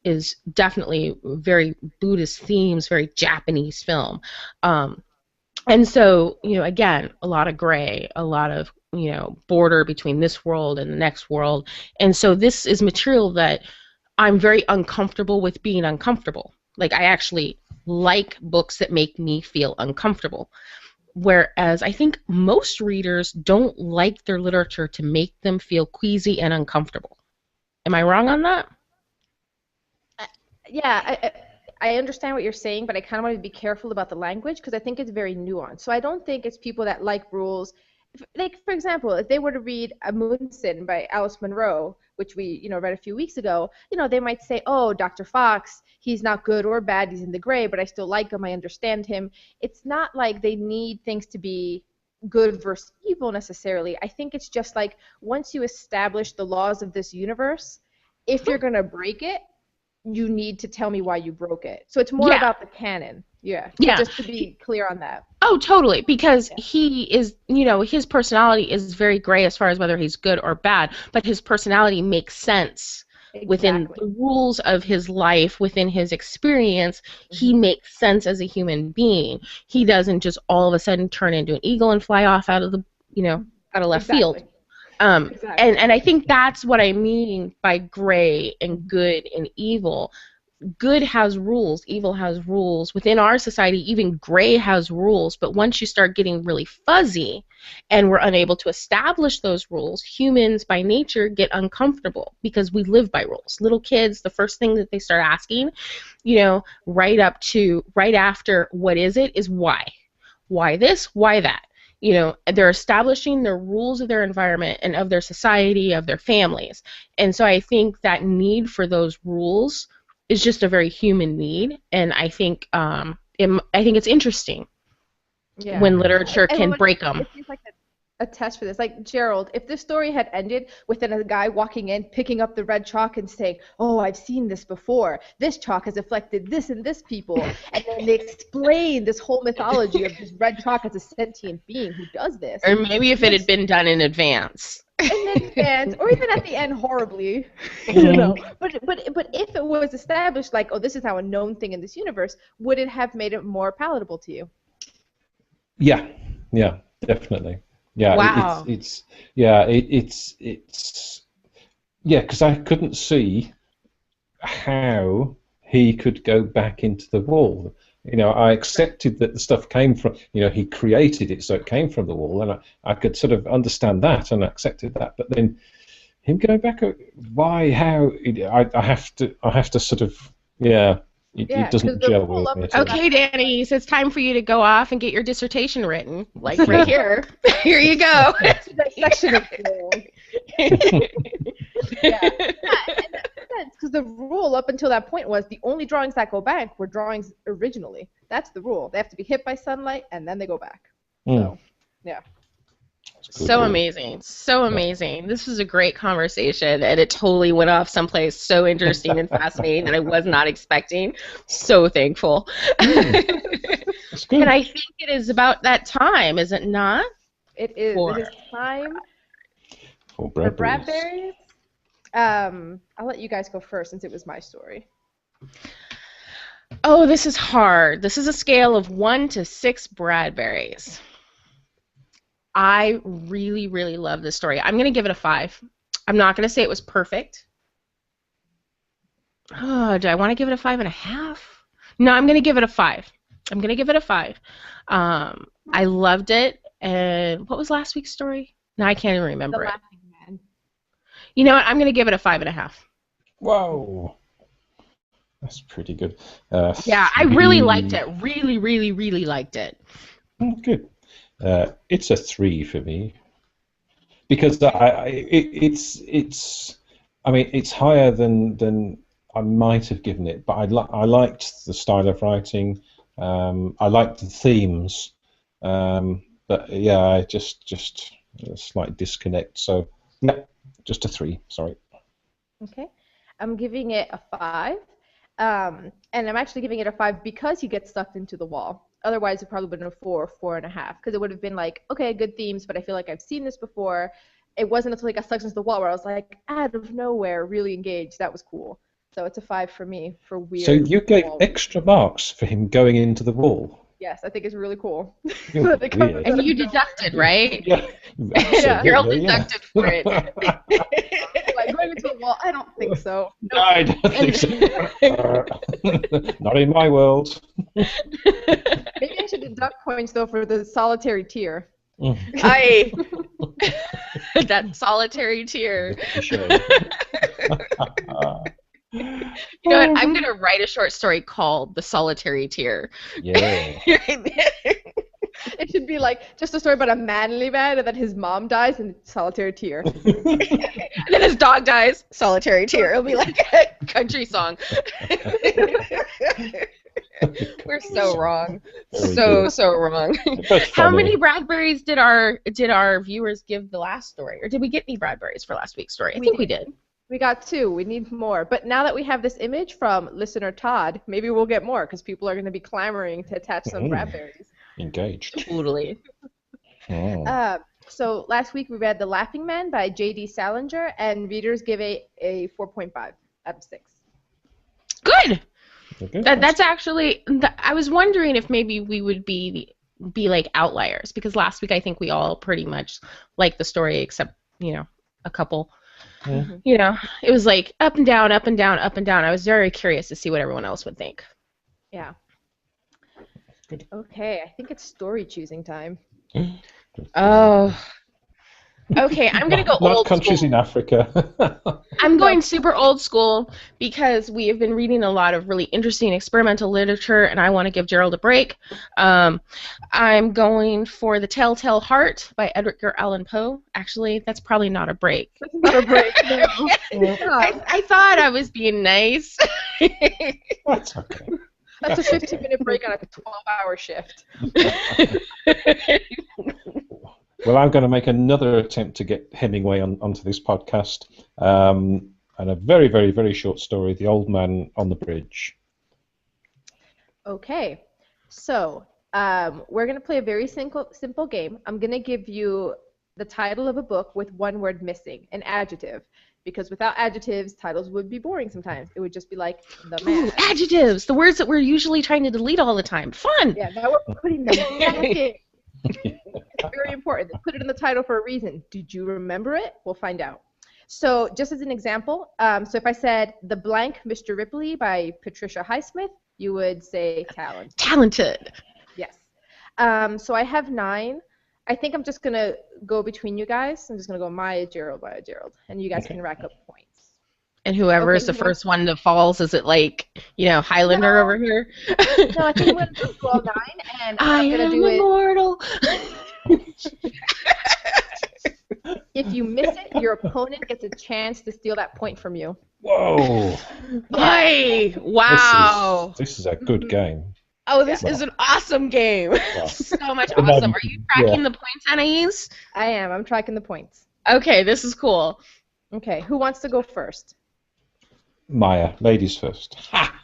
Speaker 2: is definitely very Buddhist themes, very Japanese film. And so, again, a lot of gray, a lot of, border between this world and the next world. And so this is material that I'm very uncomfortable with being uncomfortable. Like, I actually like books that make me feel uncomfortable. Whereas I think most readers don't like their literature to make them feel queasy and uncomfortable. Am I wrong on that?
Speaker 1: Yeah, I understand what you're saying, but I kind of want to be careful about the language because I think it's very nuanced. So I don't think it's people that like rules. Like, for example, if they were to read Amundsen by Alice Munro, which we, read a few weeks ago, they might say, oh, Dr. Fox, he's not good or bad, he's in the gray, but I still like him, I understand him. It's not like they need things to be good versus evil necessarily. I think it's just like once you establish the laws of this universe, if you're going to break it, you need to tell me why you broke it. So it's more about the canon. Yeah. Just to be clear on that.
Speaker 2: Oh, totally. Because he is, his personality is very gray as far as whether he's good or bad, but his personality makes sense within the rules of his life, within his experience. Mm-hmm. He makes sense as a human being. He doesn't just all of a sudden turn into an eagle and fly off out of the, out of left field. And I think that's what I mean by gray and good and evil. Good has rules, evil has rules. Within our society, even gray has rules, but once you start getting really fuzzy and we're unable to establish those rules, humans by nature get uncomfortable because we live by rules. Little kids, the first thing that they start asking, right after what is it is why. Why this? Why that? They're establishing the rules of their environment and of their society, of their families. And so I think that need for those rules is just a very human need. And I think it's interesting when literature can break them.
Speaker 1: It seems like a test for this. Like, Gerald, if this story had ended with a guy walking in, picking up the red chalk and saying, oh, I've seen this before. This chalk has affected this and this people. And then they explain this whole mythology of this red chalk as a sentient being who does this.
Speaker 2: Or maybe if it had been done in advance.
Speaker 1: Or even at the end horribly. I don't know. But if it was established like, oh, this is how a known thing in this universe, would it have made it more palatable to you?
Speaker 3: Yeah, definitely. Yeah,
Speaker 2: wow.
Speaker 3: It's because I couldn't see how he could go back into the wall. I accepted that the stuff came from, he created it, so it came from the wall, and I could sort of understand that and accepted that. But then him going back, why, how? I have to sort of, It doesn't gel with me.
Speaker 2: Okay, Danny, it's time for you to go off and get your dissertation written. Like right here. Here you go.
Speaker 1: Section of because the rule up until that point was the only drawings that go back were drawings originally. That's the rule. They have to be hit by sunlight and then they go back. So, yeah.
Speaker 2: So amazing. So amazing. This was a great conversation, and it totally went off someplace so interesting and fascinating that I was not expecting. So thankful. And I think it is about that time, is it not?
Speaker 1: It is. It is time for Bradberries. I'll let you guys go first since it was my story.
Speaker 2: Oh, this is hard. This is a scale of 1 to 6 Bradberries. I really, really love this story. I'm going to give it a 5. I'm not going to say it was perfect. Oh, do I want to give it a 5.5? No, I'm going to give it a 5. I'm going to give it a 5. I loved it. And what was last week's story? No, I can't even remember it.
Speaker 1: Laughing Man.
Speaker 2: You know what? I'm going to give it a 5.5.
Speaker 3: Whoa. That's pretty good.
Speaker 2: Yeah, I really liked it. Really, really, really liked it.
Speaker 3: Good. It's a 3 for me because it's higher than I might have given it, but I liked the style of writing. I liked the themes, but yeah, I just a slight disconnect. So no, just a 3. Sorry.
Speaker 1: Okay. I'm giving it a 5. And I'm actually giving it a 5 because he gets sucked into the wall. Otherwise, it probably would have been a 4 or 4.5, because it would have been like, okay, good themes, but I feel like I've seen this before. It wasn't until he got sucked into the wall where I was like, out of nowhere, really engaged. That was cool. So it's a 5 for me for weird.
Speaker 3: So you gave
Speaker 1: wall.
Speaker 3: extra marks for him going into the wall.
Speaker 1: Yes, I think it's really cool.
Speaker 3: You're
Speaker 1: They come
Speaker 3: weird.
Speaker 1: out
Speaker 2: And
Speaker 1: of
Speaker 2: you
Speaker 1: the-
Speaker 2: deducted, right?
Speaker 3: Yeah,
Speaker 2: Gerald
Speaker 3: absolutely, yeah.
Speaker 2: deducted for it.
Speaker 1: like going into the wall. I don't think so.
Speaker 3: No, I don't think so. Not in my world.
Speaker 1: Maybe I should deduct points though for the solitary tear.
Speaker 2: That solitary tear. You know what? I'm gonna write a short story called "The Solitary Tear."
Speaker 3: Yeah.
Speaker 1: It should be like just a story about a manly man and then his mom dies and solitary tear.
Speaker 2: And then his dog dies. Solitary tear. It'll be like a country song. We're so wrong.
Speaker 3: Very
Speaker 2: So
Speaker 3: good.
Speaker 2: wrong.
Speaker 3: But
Speaker 2: How
Speaker 3: funny.
Speaker 2: many Bradburys did our viewers give the last story, or did we get any Bradburys for last week's story? I think we did.
Speaker 1: We got 2. We need more. But now that we have this image from listener Todd, maybe we'll get more because people are going to be clamoring to attach some Bradburys.
Speaker 3: Engaged.
Speaker 2: Totally.
Speaker 3: Oh.
Speaker 1: So last week we read The Laughing Man by J.D. Salinger, and readers give it a 4.5 out of 6.
Speaker 2: Good.
Speaker 3: Okay.
Speaker 2: That's actually. I was wondering if maybe we would be like outliers, because last week I think we all pretty much liked the story except a couple.
Speaker 3: Yeah.
Speaker 2: It was like up and down, up and down, up and down. I was very curious to see what everyone else would think.
Speaker 1: Yeah.
Speaker 3: Good.
Speaker 1: Okay, I think it's story choosing time.
Speaker 2: Oh. Okay, I'm gonna go
Speaker 3: Not
Speaker 2: old
Speaker 3: countries
Speaker 2: school.
Speaker 3: in Africa.
Speaker 2: I'm going super old school because we have been reading a lot of really interesting experimental literature, and I want to give Gerald a break. I'm going for The Telltale Heart by Edgar Allan Poe. Actually, that's probably not a break.
Speaker 1: That's not a break. No.
Speaker 2: I thought I was being nice.
Speaker 3: That's okay.
Speaker 1: That's a 15-minute break on a 12-hour shift.
Speaker 3: Well, I'm going to make another attempt to get Hemingway onto this podcast. And a very, very, very short story, The Old Man on the Bridge.
Speaker 1: Okay, so we're going to play a very simple game. I'm going to give you the title of a book with one word missing, an adjective. Because without adjectives, titles would be boring sometimes. It would just be like, the man.
Speaker 2: Ooh, adjectives, the words that we're usually trying to delete all the time. Fun!
Speaker 1: Yeah, now we're putting them back in. It's very important. They put it in the title for a reason. Did you remember it? We'll find out. So just as an example, so if I said The Blank Mr. Ripley by Patricia Highsmith, you would say talent.
Speaker 2: Talented.
Speaker 1: Yes. So I have 9. I think I'm just going to go between you guys. I'm just going to go Maya, Gerald, and you guys can rack up points.
Speaker 2: And whoever is the first one that falls, is it like, Highlander over here?
Speaker 1: No, I think I'm going to do all 9, and I'm going to do it.
Speaker 2: Immortal.
Speaker 1: If you miss it, your opponent gets a chance to steal that point from you.
Speaker 3: Whoa!
Speaker 2: Hey! Wow!
Speaker 3: This is a good game.
Speaker 2: Oh, this is an awesome game.
Speaker 3: Wow.
Speaker 2: So much awesome. Are you tracking the points, Anais?
Speaker 1: I am. I'm tracking the points.
Speaker 2: Okay, this is cool.
Speaker 1: Okay, who wants to go first?
Speaker 3: Maya, ladies first.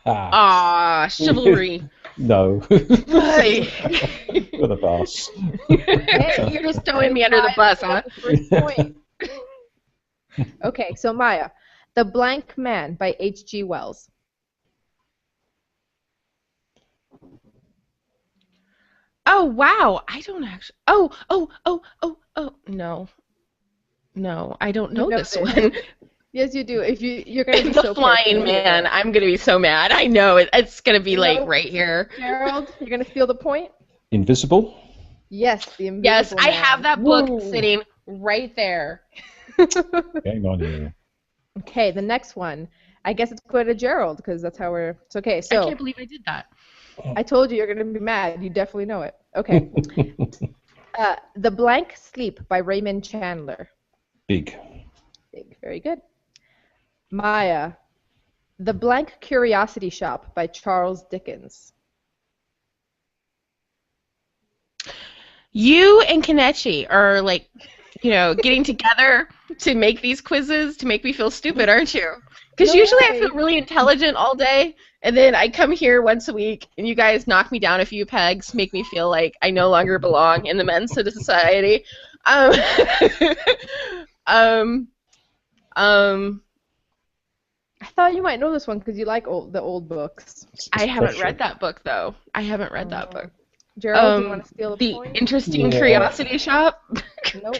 Speaker 2: Aw, chivalry.
Speaker 3: No.
Speaker 2: Hey.
Speaker 3: For the boss.
Speaker 1: Hey,
Speaker 2: You're just throwing me under the bus, huh?
Speaker 1: First point. Okay, so Maya, The Blank Man by H.G. Wells.
Speaker 2: Oh, wow. I don't actually. Oh, no. No, I don't know this one.
Speaker 1: Yes, you do. If you're gonna be
Speaker 2: The
Speaker 1: so
Speaker 2: Flying
Speaker 1: careful.
Speaker 2: Man. I'm gonna be so mad. I know it's gonna be like right here.
Speaker 1: Gerald, you're gonna steal the point?
Speaker 3: Invisible?
Speaker 1: Yes, the Invisible
Speaker 2: Yes, I
Speaker 1: Man.
Speaker 2: have that book
Speaker 1: Whoa.
Speaker 2: sitting right there.
Speaker 3: Game on you.
Speaker 1: Okay, the next one. I guess it's going to Gerald because that's how we're. It's okay. So
Speaker 2: I can't believe I did that.
Speaker 1: I told you you're going to be mad. You definitely know it. Okay. The Blank Sleep by Raymond Chandler.
Speaker 3: Big.
Speaker 1: Big. Very good. Maya. The Blank Curiosity Shop by Charles Dickens.
Speaker 2: You and Kenechi are like, getting together to make these quizzes to make me feel stupid, aren't you? Because usually I feel really intelligent all day, and then I come here once a week, and you guys knock me down a few pegs, make me feel like I no longer belong in the men's society.
Speaker 1: I thought you might know this one because you like the old books.
Speaker 2: I haven't read that book, though. I haven't read that book.
Speaker 1: Gerald, do you want to steal the point?
Speaker 2: The Interesting Curiosity Shop?
Speaker 1: Nope.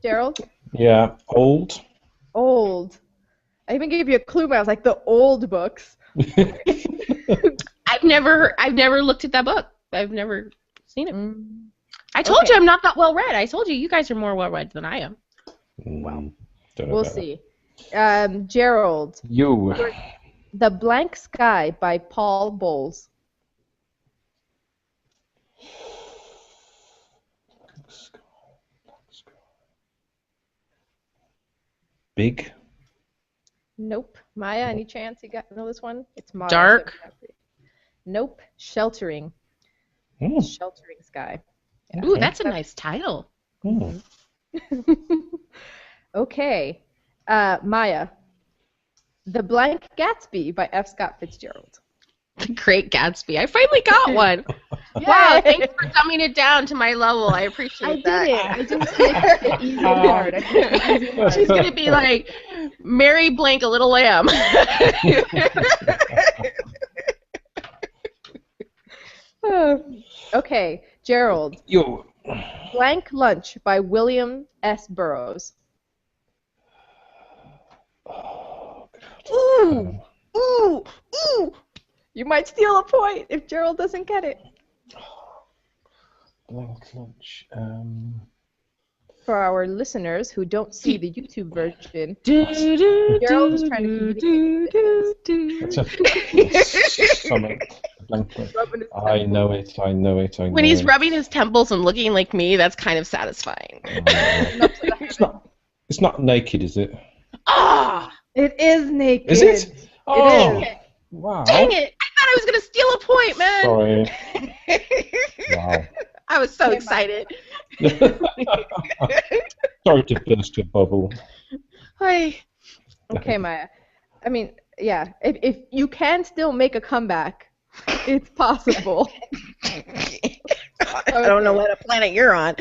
Speaker 1: Gerald?
Speaker 3: Yeah, old.
Speaker 1: Old. I even gave you a clue, but I was like, the old books.
Speaker 2: I've never looked at that book. I've never seen it. I told you I'm not that well read. I told you guys are more well read than I am.
Speaker 3: Well,
Speaker 1: we'll see. Gerald.
Speaker 3: You.
Speaker 1: The Blank Sky by Paul Bowles.
Speaker 3: Big.
Speaker 1: Nope. Maya, any chance you know this one? It's Mars.
Speaker 2: Dark.
Speaker 1: Nope. Sheltering. Sheltering Sky.
Speaker 2: Yeah. Ooh, that's a nice title.
Speaker 1: Okay. Maya. The Blank Gatsby by F. Scott Fitzgerald.
Speaker 2: The Great Gatsby. I finally got one. Wow, thanks for dumbing it down to my level. I appreciate that.
Speaker 1: I did it. I just made it easy and hard.
Speaker 2: She's going to be like, Mary Blank a Little Lamb.
Speaker 1: Okay, Gerald.
Speaker 3: You.
Speaker 1: Blank Lunch by William S. Burroughs. Ooh! Ooh! Ooh! You might steal a point if Gerald doesn't get it.
Speaker 3: Blank Lunch.
Speaker 1: For our listeners who don't see the YouTube version, Gerald is trying to communicate.
Speaker 3: I know it.
Speaker 2: When he's rubbing his temples and looking like me, that's kind of satisfying.
Speaker 3: It's not naked, is it?
Speaker 2: Ah!
Speaker 1: It is naked.
Speaker 3: Is it? Oh,
Speaker 1: It is.
Speaker 3: wow.
Speaker 2: Dang it! I thought I was going to steal a point, man!
Speaker 3: Sorry. Wow.
Speaker 2: I was so excited.
Speaker 3: Sorry to burst your bubble.
Speaker 2: Hi.
Speaker 1: Okay, Maya. I mean, yeah, if you can still make a comeback, it's possible.
Speaker 2: I don't know what planet you're on.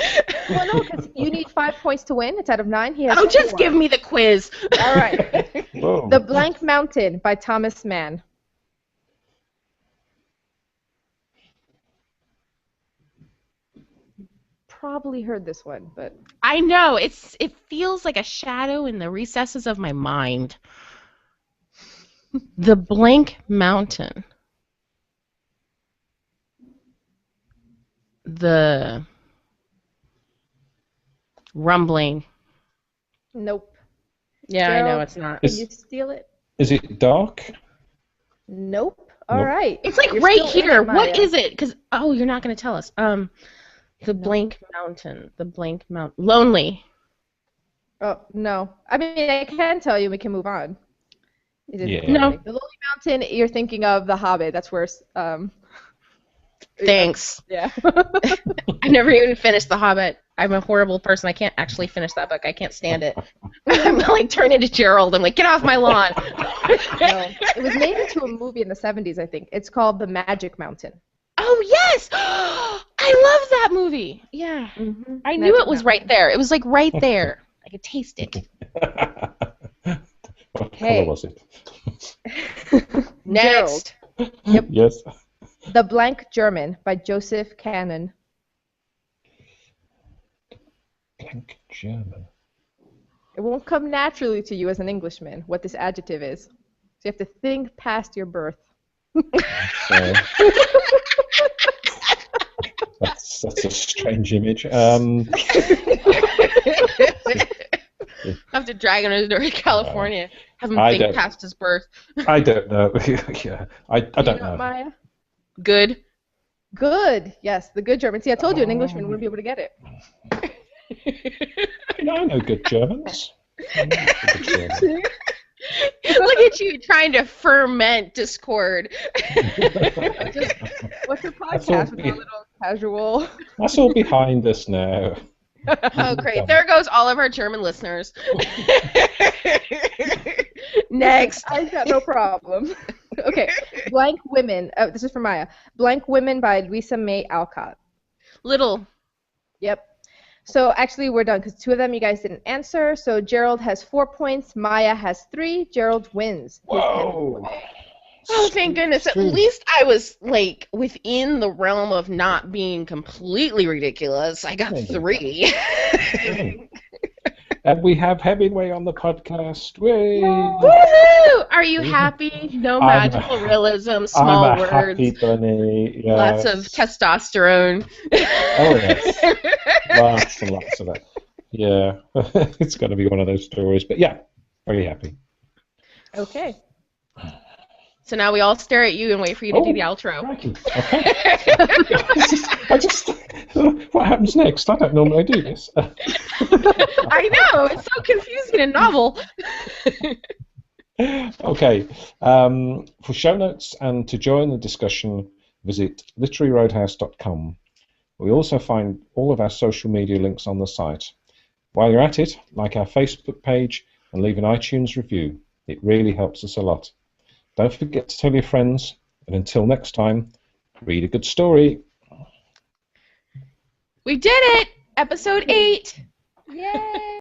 Speaker 1: Well, no, because you need 5 points to win. It's out of 9. He has
Speaker 2: just
Speaker 1: 21.
Speaker 2: give me the quiz.
Speaker 1: All right.
Speaker 3: Whoa.
Speaker 1: The Blank Mountain by Thomas Mann. Probably heard this one, but
Speaker 2: I know. It feels like a shadow in the recesses of my mind. The Blank Mountain. The Rumbling.
Speaker 1: nope.
Speaker 2: Yeah,
Speaker 1: Gerald,
Speaker 2: I know it's not.
Speaker 1: Can you steal it?
Speaker 3: Is it dark?
Speaker 1: Nope. All
Speaker 3: Nope.
Speaker 1: right.
Speaker 2: It's like
Speaker 1: You're
Speaker 2: right
Speaker 1: still in
Speaker 2: here.
Speaker 1: it, Maya.
Speaker 2: What is it? Because you're not going to tell us. The Blank Mountain. The Blank Mountain. Lonely.
Speaker 1: Oh, no. I mean, I can tell you. We can move on. It is
Speaker 3: Yeah.
Speaker 2: No.
Speaker 1: The Lonely Mountain, you're thinking of The Hobbit. That's where...
Speaker 2: Thanks.
Speaker 1: Yeah.
Speaker 2: I never even finished The Hobbit. I'm a horrible person. I can't actually finish that book. I can't stand it. I'm like turn into Gerald. I'm like, get off my lawn.
Speaker 1: No. It was made into a movie in the 70s, I think. It's called The Magic Mountain.
Speaker 2: Oh, yes! I love that movie. Yeah.
Speaker 1: Mm-hmm.
Speaker 2: I knew it was right there. It was like right there. I could taste it.
Speaker 3: What
Speaker 1: Okay.
Speaker 3: color was it?
Speaker 2: Next.
Speaker 1: Yep.
Speaker 3: Yes.
Speaker 1: The Blank German by Joseph Cannon.
Speaker 3: Blank German.
Speaker 1: It won't come naturally to you as an Englishman what this adjective is. So you have to think past your birth.
Speaker 3: So, that's a strange image.
Speaker 2: I have to drag him to California. Have him think past his birth.
Speaker 3: I don't know. Yeah, I don't know.
Speaker 1: Maya?
Speaker 2: Good.
Speaker 1: Good. Yes, the good German. See, I told you an Englishman wouldn't be able to get it.
Speaker 3: I know good Germans.
Speaker 2: Look at you trying to ferment discord.
Speaker 1: What's your podcast with a little casual?
Speaker 3: That's all behind us now.
Speaker 2: Oh, great. There goes all of our German listeners. Next.
Speaker 1: I've got no problem. Okay. Blank Women. Oh, this is from Maya. Blank Women by Louisa May Alcott.
Speaker 2: Little.
Speaker 1: Yep. So actually we're done because 2 of them you guys didn't answer. So Gerald has 4 points. Maya has 3. Gerald wins.
Speaker 3: Whoa.
Speaker 2: Oh, thank goodness. At least I was, like, within the realm of not being completely ridiculous. I got 3.
Speaker 3: And we have Hemingway on the podcast. Way.
Speaker 2: Woohoo! Are you happy? No magical realism, small words.
Speaker 3: Happy bunny.
Speaker 2: Lots
Speaker 3: Yes.
Speaker 2: of testosterone.
Speaker 3: Oh, yes. Lots and lots of that. Yeah. It's going to be one of those stories. But yeah, very happy.
Speaker 1: Okay.
Speaker 2: So now we all stare at you and wait for you to do the outro.
Speaker 3: Okay. I just what happens next? I don't normally do this.
Speaker 2: I know, it's so confusing and novel.
Speaker 3: Okay. For show notes and to join the discussion, visit literaryroadhouse.com. We also find all of our social media links on the site. While you're at it, like our Facebook page and leave an iTunes review. It really helps us a lot. Don't forget to tell your friends, and until next time, read a good story.
Speaker 2: We did it! Episode 8!
Speaker 1: Yay!